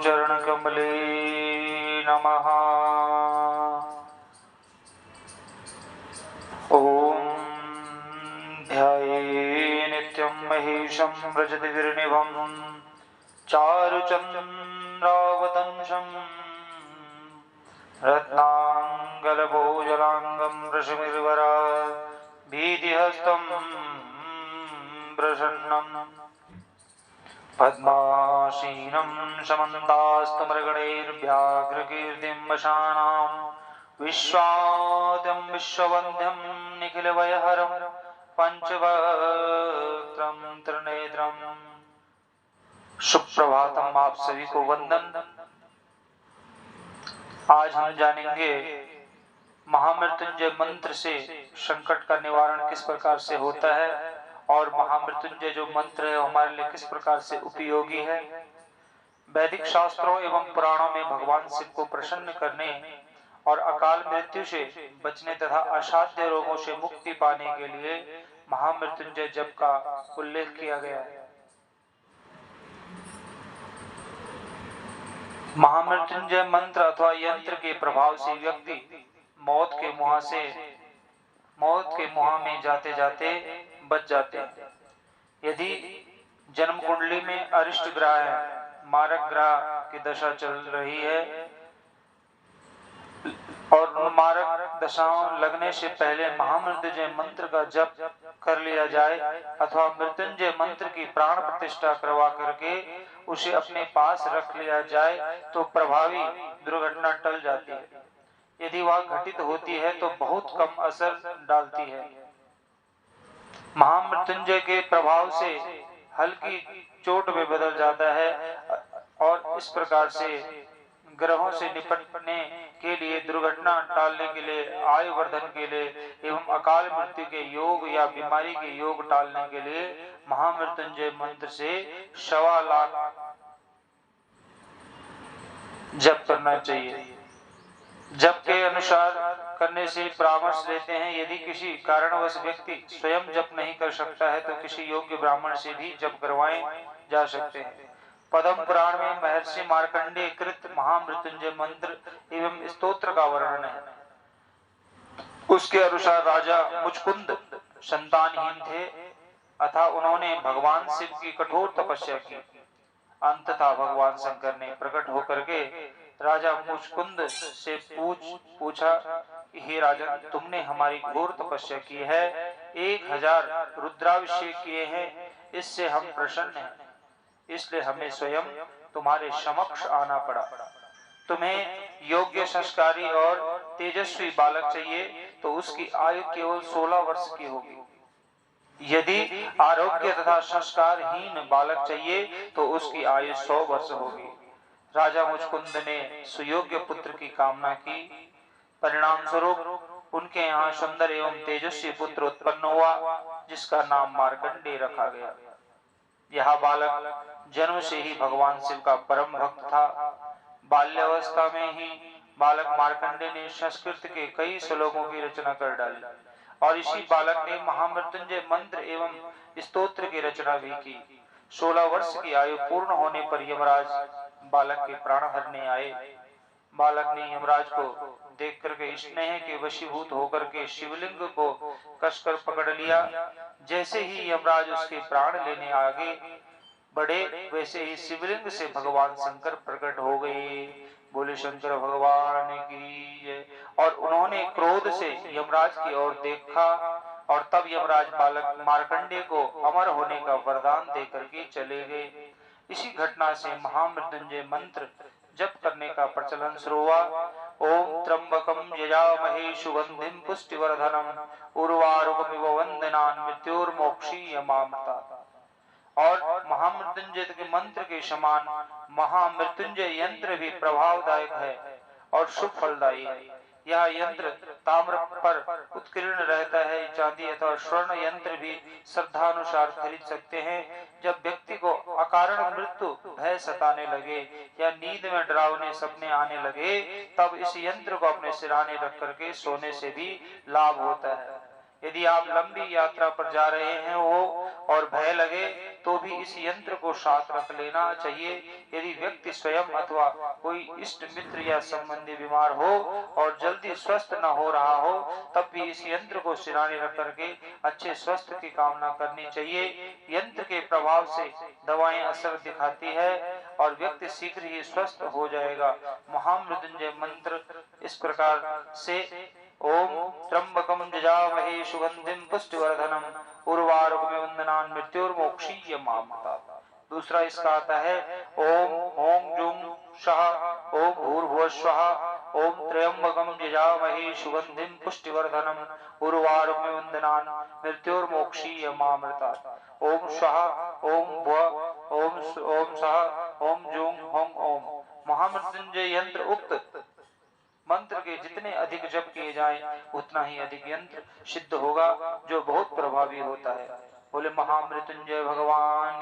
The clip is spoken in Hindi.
चरणकमले नमः। ॐ ध्याये नित्यं महेशं व्रजतिगिरिनिभं चारुचन्द्रावतंसं रत्नाङ्गलभोजलाङ्गं वृषभिर्वरा भीतिहस्तं प्रसन्नं पद्मासीनं समन्तास्तमृगणैर्व्याघ्रकीर्तिं वशानां विश्वाद्यं विश्ववन्द्यं निखिलभयहरं पंचवक्त्रं त्रिनेत्रं। सुप्रभातम, आप सभी को वंदन। आज हम जानेंगे महामृत्युंजय मंत्र से संकट का निवारण किस प्रकार से होता है और महामृत्युंजय जो मंत्र है हमारे लिए किस प्रकार से उपयोगी है। वैदिक शास्त्रों एवं पुराणों में भगवान शिव को प्रसन्न करने और अकाल मृत्यु से बचने तथा असाध्य रोगों से मुक्ति पाने के लिए महामृत्युंजय जप का उल्लेख किया गया है। महामृत्युंजय मंत्र अथवा यंत्र के प्रभाव से व्यक्ति मौत के मुहां में जाते जाते बच जाते हैं। यदि जन्म कुंडली में अरिष्ट ग्रह है, मारक ग्रह की दशा चल रही है और मारक दशाओं लगने से पहले महामृत्युंजय मंत्र का जप कर लिया जाए अथवा मृत्युंजय मंत्र की प्राण प्रतिष्ठा करवा करके उसे अपने पास रख लिया जाए तो प्रभावी दुर्घटना टल जाती है। यदि वह घटित होती है तो बहुत कम असर डालती है। महामृत्युंजय के प्रभाव से हल्की चोट में बदल जाता है और इस प्रकार से ग्रहों से निपटने के लिए, दुर्घटना टालने के लिए, आयु वर्धन के लिए एवं अकाल मृत्यु के योग या बीमारी के योग टालने के लिए महामृत्युंजय मंत्र से 1.25 लाख जप करना चाहिए। जप के अनुसार करने से परामर्श देते हैं। यदि किसी कारणवश व्यक्ति स्वयं जप नहीं कर सकता है तो किसी योग्य ब्राह्मण से भी जप करवाए जा सकते हैं। पद्म पुराण में महर्षि मार्कंडेय कृत महामृत्युंजय मंत्र एवं स्तोत्र का वर्णन है। उसके अनुसार राजा मुचकुंद संतानहीन थे अतः उन्होंने भगवान शिव की कठोर तपस्या की। अंततः भगवान शंकर ने प्रकट होकर के राजा मुचकुंद से पूछा, हे राजन, तुमने हमारी घोर तपस्या की है, 1000 रुद्राभिषेक किए हैं, इससे हम प्रसन्न हैं, इसलिए हमें स्वयं तुम्हारे समक्ष आना पड़ा। तुम्हें योग्य संस्कारी और तेजस्वी बालक चाहिए तो उसकी आयु केवल 16 वर्ष की होगी। यदि आरोग्य तथा संस्कारहीन बालक चाहिए तो उसकी आयु 100 वर्ष होगी। राजा मुचकुंद ने सुयोग्य पुत्र की कामना की। परिणाम स्वरूप उनके यहाँ सुंदर एवं तेजस्वी पुत्र उत्पन्न हुआ जिसका नाम मार्कंडेय रखा गया। यह बालक जन्म से ही भगवान शिव का परम भक्त था। बाल्यावस्था में ही बालक मार्कंडेय ने संस्कृत के कई श्लोकों की रचना कर डाली और इसी बालक ने महामृत्युंजय मंत्र एवं स्तोत्र की रचना भी की। 16 वर्ष की आयु पूर्ण होने पर यमराज बालक के प्राण हरने आए। बालक ने यमराज को देख करके स्नेह के वशीभूत होकर के शिवलिंग को कसकर पकड़ लिया। जैसे ही यमराज उसके प्राण लेने आगे बढ़े वैसे ही शिवलिंग से भगवान शंकर प्रकट हो गए। बोले शंकर भगवान की जय। और उन्होंने क्रोध से यमराज की ओर देखा और तब यमराज बालक मार्कंडेय को अमर होने का वरदान देकर के चले गए। इसी घटना से महामृत्युंजय मंत्र जप करने का प्रचलन शुरू हुआ। ओम त्र्यंबकम यजामहे सुगंधिम पुष्टिवर्धनम उर्वारुकमिव वंदनान् मृत्युर्मोक्षीयमामृतात्। और महामृत्युंजय के मंत्र के समान महामृत्युंजय यंत्र भी प्रभावदायक है और शुभ फलदायी है। यह यंत्र ताम्र पर उत्कीर्ण रहता है। चांदी अथवा स्वर्ण यंत्र भी श्रद्धानुसार खरीद सकते हैं। जब व्यक्ति को अकारण मृत्यु भय सताने लगे या नींद में डरावने सपने आने लगे तब इस यंत्र को अपने सिरहाने रख करके सोने से भी लाभ होता है। यदि आप लंबी यात्रा पर जा रहे हैं हो और भय लगे तो भी इस यंत्र को साथ रख लेना चाहिए। यदि व्यक्ति स्वयं अथवा कोई इष्ट मित्र या संबंधी बीमार हो और जल्दी स्वस्थ न हो रहा हो तब भी इस यंत्र को सिराने रख करके अच्छे स्वास्थ्य की कामना करनी चाहिए। यंत्र के प्रभाव से दवाएं असर दिखाती है और व्यक्ति शीघ्र ही स्वस्थ हो जाएगा। महामृत्युंजय मंत्र इस प्रकार से ओम त्र्यंबकम जजामहे सुगंधिम पुष्टिवर्धनम उर्वारुकमिव वंदनान् मृत्युर्मोक्षीय मामृतात्। दूसरा इसका आता है ओम ओम जुम सह ओम भूर्भुवः स्वः ओम त्र्यंबकम जजामहे सुगंधिम पुष्टिवर्धनम उर्वारुकमिव वंदनान् मृत्युर्मोक्षीय मामृतात्। ओम स्वः ओम भुवः ओम सह ओम जुम हम ओम। महामृत्युंजय यंत्र उक्त मंत्र के जितने अधिक जप किए जाएं उतना ही अधिक यंत्र सिद्ध होगा जो बहुत प्रभावी होता है। बोले महामृत्युंजय भगवान